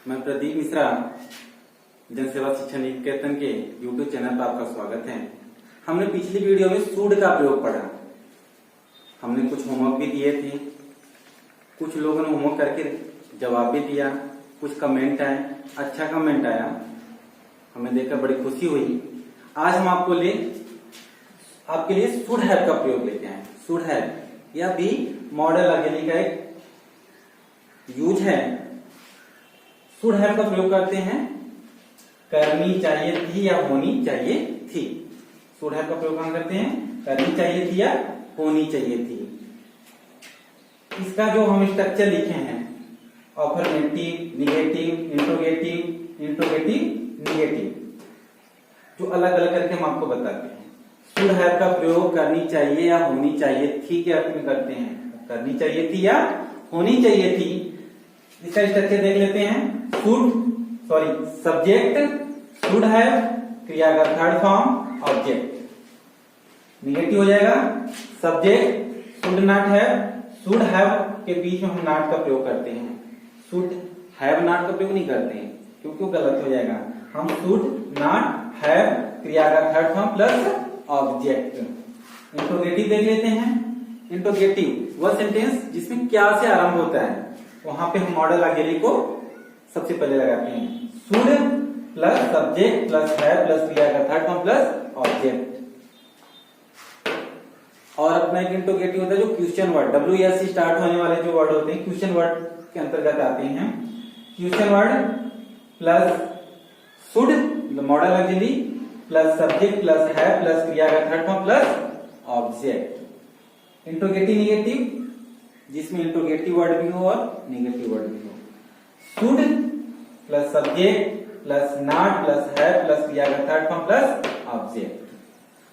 मैं प्रदीप मिश्रा जन सेवा शिक्षा निकेतन के YouTube चैनल पर आपका स्वागत है। हमने पिछली वीडियो में सूड का प्रयोग पढ़ा। हमने कुछ होमवर्क भी दिए थे, कुछ लोगों ने होमवर्क करके जवाब भी दिया, कुछ कमेंट आए, अच्छा कमेंट आया, हमें देखकर बड़ी खुशी हुई। आज हम आपके लिए शुड हैव का प्रयोग लेते हैं। शुड हैव यह भी मॉडल अगेली का एक यूज है। शुड हैव का प्रयोग करते हैं करनी चाहिए थी या होनी चाहिए थी। शुड हैव का प्रयोग कहां करते हैं? करनी चाहिए थी या होनी चाहिए थी। इसका जो हम स्ट्रक्चर लिखे हैं अफर्मेटिव, निगेटिव, इंट्रोगेटिव, निगेटिव, जो अलग अलग करके हम आपको बताते हैं। शुड हैव का प्रयोग करनी चाहिए या होनी चाहिए थी के अर्थ में करते हैं। करनी चाहिए थी या होनी चाहिए थी। इसका स्ट्रक्चर देख लेते हैं। सब्जेक्ट शुड हैव, क्रिया का थर्ड फॉर्म ऑब्जेक्ट। निगेटिव हो जाएगा subject should not have. Should have के बीच में हम नॉट का प्रयोग करते हैं। शुड हैव नॉट का प्रयोग नहीं करते हैं क्योंकि वो गलत हो जाएगा। हम शुड नॉट हैव, क्रिया का third form plus object. Interrogative देख लेते हैं। इंट्रोगेटिव वह सेंटेंस जिसमें क्या से आरंभ होता है, वहां पे हम मॉडल अगेली को सबसे पहले लगाते हैं। Should plus subject plus have plus क्रिया का थर्ड फॉर्म प्लस ऑब्जेक्ट। और अपना एक इंट्रोगेटिव होता है जो क्वेश्चन वर्ड, WS से स्टार्ट होने वाले जो वर्ड होते हैं क्वेश्चन वर्ड के अंतर्गत आते हैं। Question word plus should modal अगेली plus subject plus have plus क्रिया का third form plus object. Interrogative negative जिसमें इंट्रोगेटिव वर्ड भी हो और निगेटिव वर्ड भी हो। Should plus subject plus not plus have plus क्रिया का थर्ड फॉर्म प्लस ऑब्जेक्ट।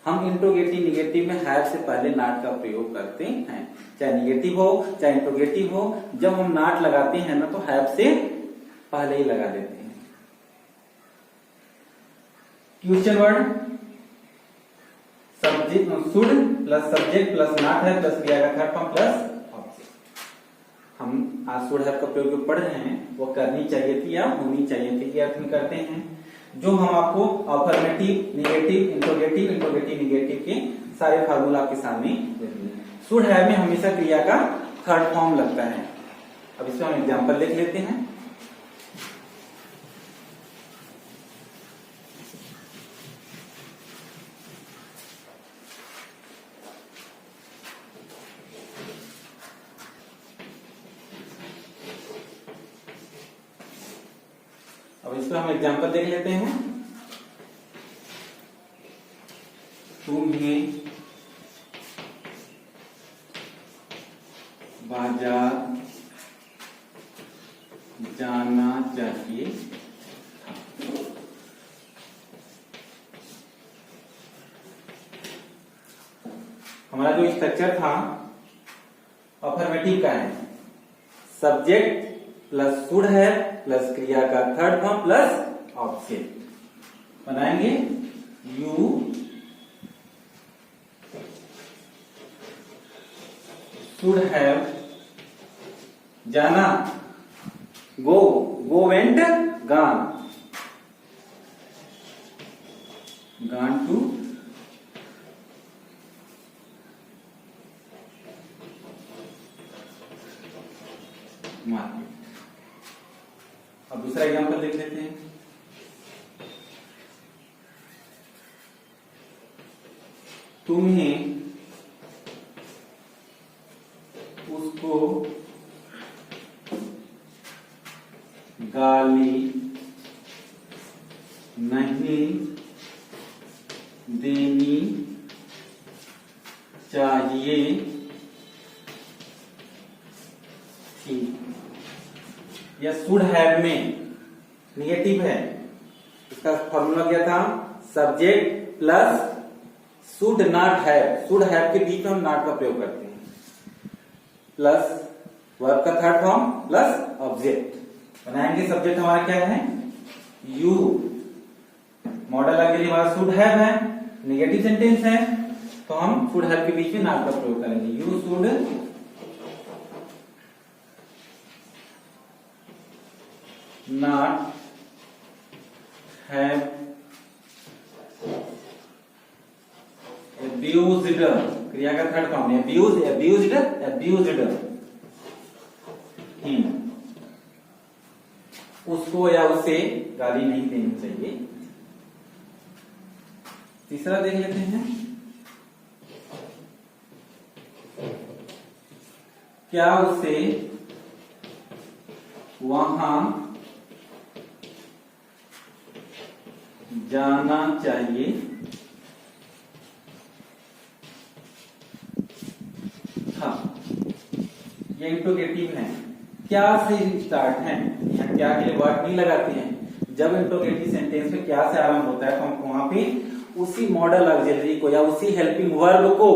हम इंट्रोगेटिव निगेटिव में हैव से पहले नॉट का प्रयोग करते हैं, चाहे निगेटिव हो चाहे इंट्रोगेटिव हो। जब हम नॉट लगाते हैं ना तो हैव से पहले ही लगा देते हैं। Question word subject should plus subject plus not है प्लस क्रिया का थर्ड फॉर्म प्लस ऑब्जेक्ट। हम आज शुड हैव का प्रयोग जो पढ़ रहे हैं वो करनी चाहिए थी या होनी चाहिए थी के अर्थ में करते हैं। जो हम आपको अफर्मेटिव, निगेटिव, इंट्रोगेटिव, निगेटिव के सारे फार्मूला आपके सामने देंगे। शुड हैव में हमेशा क्रिया का थर्ड फॉर्म लगता है। अब इसमें हम एग्जांपल लिख लेते हैं। अब इसका हम एग्जांपल देख लेते हैं। तुम्हें बाजार जाना चाहिए। हमारा जो स्ट्रक्चर था अफर्मेटिव का है। सब्जेक्ट प्लस शुड है प्लस क्रिया का थर्ड फॉर्म प्लस ऑब्जेक्ट बनाएंगे। यू शुड हैव जाना, go went gone to market. अब दूसरा एग्जांपल देख लेते हैं। तुम्हें उसको गाली नहीं देनी चाहिए थी। यह शुड हैव में निगेटिव है। इसका फॉर्मूला क्या था? Subject plus should not have. Should have के बीच में हम नॉट का प्रयोग करते हैं प्लस वर्ब का थर्ड फॉर्म प्लस ऑब्जेक्ट बनाएंगे। सब्जेक्ट हमारा क्या है? यू। मॉडल के लिए हमारा शुड हैव है, निगेटिव सेंटेंस है तो हम शुड हैव के बीच में नॉट का प्रयोग करेंगे। You should not have abused, क्रिया का थर्ड फॉर्म है abused him, उसको या उसे गाली नहीं देनी चाहिए। तीसरा देख लेते हैं, क्या उसे वहां जाना चाहिए? हाँ, ये इंट्रोगेटिव है, क्या से स्टार्ट है, यहाँ क्या के लिए वर्ड नहीं लगाते हैं। जब इंट्रोगेटिव सेंटेंस में क्या से आरंभ होता है तो हमको वहां पे उसी मॉडल ऑक्सिलरी को या उसी हेल्पिंग वर्ब को,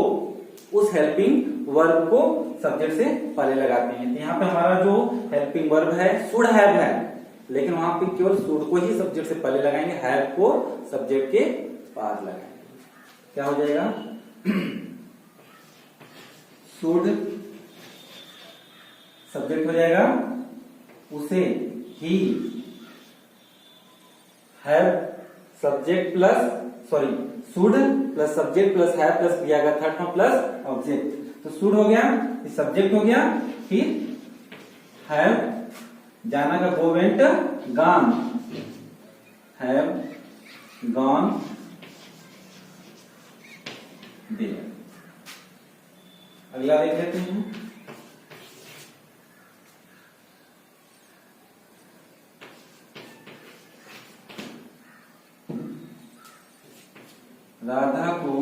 उस हेल्पिंग वर्ब को सब्जेक्ट से पहले लगाते हैं। तो यहाँ पे हमारा जो हेल्पिंग वर्ब है शुड हैव है, लेकिन वहां पे केवल शुड को ही सब्जेक्ट से पहले लगाएंगे, हैव को सब्जेक्ट के बाद लगाएंगे। क्या हो जाएगा? शुड सब्जेक्ट हो जाएगा उसे, he have subject plus should plus subject plus have plus क्रिया का थर्ड फॉर्म प्लस ऑब्जेक्ट। तो शुड हो गया, सब्जेक्ट हो गया, फिर हैव जाना का go went gone, have gone there. अगला देख लेते हैं, राधा को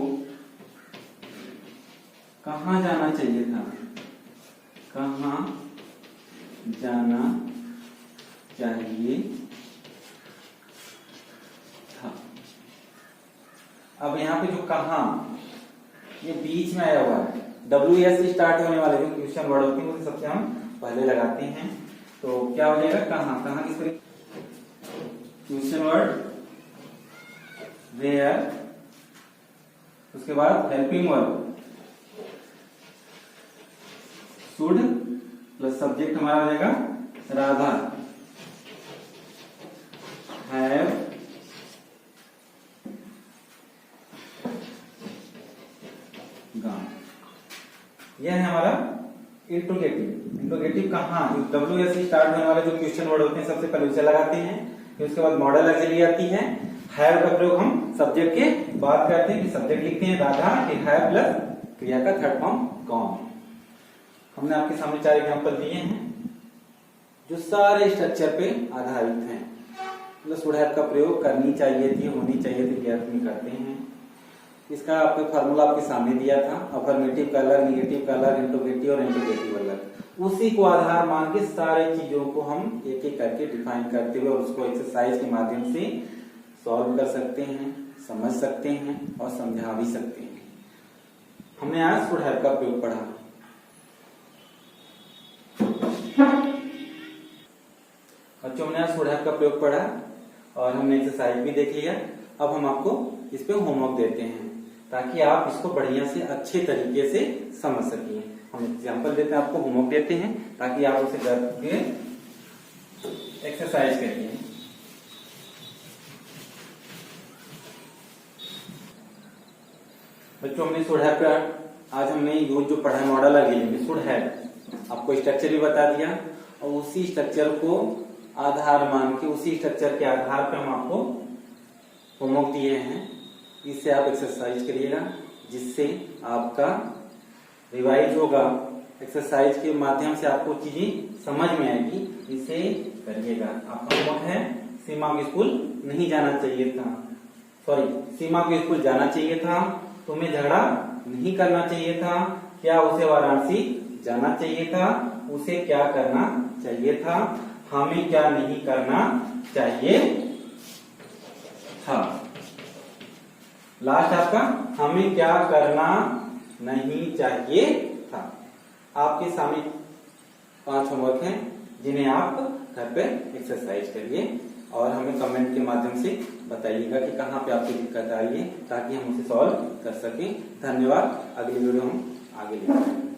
कहाँ जाना चाहिए था? कहाँ जाना चाहिए था? अब यहाँ पे जो कहाँ, ये बीच में आया हुआ है, WS से स्टार्ट होने वाले जो क्वेश्चन वर्ड होते हैं उसे सबसे हम पहले लगाते हैं। तो क्या हो जाएगा? कहाँ, कहाँ किस पर क्वेश्चन वर्ड वेयर, उसके बाद helping verb should plus subject हमारा हो जाएगा राधा, हैव गॉन। यह है हमारा इंट्रोगेटिव। इंट्रोगेटिव कहाँ, WS से स्टार्ट होने वाले जो क्वेश्चन वर्ड होते हैं सबसे पहले उसे लगाते हैं, फिर उसके बाद मॉडल ऑक्सिलरी आती है, हैव का प्रयोग हम सब्जेक्ट के बाद करते हैं, सब्जेक्ट लिखते हैं राधा, फिर हैव प्लस क्रिया का थर्ड फॉर्म गॉन। हमने आपके सामने 4 एग्जांपल दिए हैं जो सारे स्ट्रक्चर पे आधारित हैं। मतलब शुड हैव का प्रयोग करनी चाहिए थी, होनी चाहिए थी, क्या नहीं करते हैं। इसका आपको फार्मूला आपके सामने दिया था, अफर्मेटिव का अलग, निगेटिव का अलग, इंट्रोगेटिव और इंट्रोगेटिव अलग। उसी को आधार मान के सारे चीजों को हम एक एक करके डिफाइन करते हुए उसको एक्सरसाइज के माध्यम से सॉल्व कर सकते हैं, समझ सकते हैं और समझा भी सकते हैं। हमने आज शुड हैव का प्रयोग पढ़ा। बच्चों, हमने आज शुड हैव का प्रयोग पढ़ा और हमने एक्सरसाइज भी देख लिया। अब हम आपको इस पे होमवर्क देते हैं ताकि आप इसको बढ़िया से अच्छे तरीके से समझ सकें। हम एग्जाम्पल देते हैं, आपको होमवर्क देते हैं ताकि आप उसे घर के एक्सरसाइज करिए। बच्चों, हमने शुड हैव का आज हमने यूज जो पढ़ा है मॉडल ऑक्सिलरी शुड हैव, आपको स्ट्रक्चर भी बता दिया और उसी स्ट्रक्चर को आधार मान के, उसी स्ट्रक्चर के आधार पर हम आपको होमवर्क दिए हैं। इससे आप एक्सरसाइज करिएगा जिससे आपका रिवाइज होगा। एक्सरसाइज के माध्यम से आपको चीजें समझ में आएगी, इसे करिएगा। आपका होमवर्क है सीमा को स्कूल नहीं जाना चाहिए था, सीमा को स्कूल जाना चाहिए था, तुम्हें झगड़ा नहीं करना चाहिए था, क्या उसे वाराणसी जाना चाहिए था, उसे क्या करना चाहिए था, हमें क्या नहीं करना चाहिए था। लास्ट आपका हमें क्या करना नहीं चाहिए था। आपके सामने 5 होमवर्क हैं जिन्हें आप घर पे एक्सरसाइज करिए और हमें कमेंट के माध्यम से बताइएगा कि कहाँ पे आपको दिक्कत आ रही है ताकि हम उसे सॉल्व कर सकें। धन्यवाद। अगली वीडियो हम आगे लेंगे।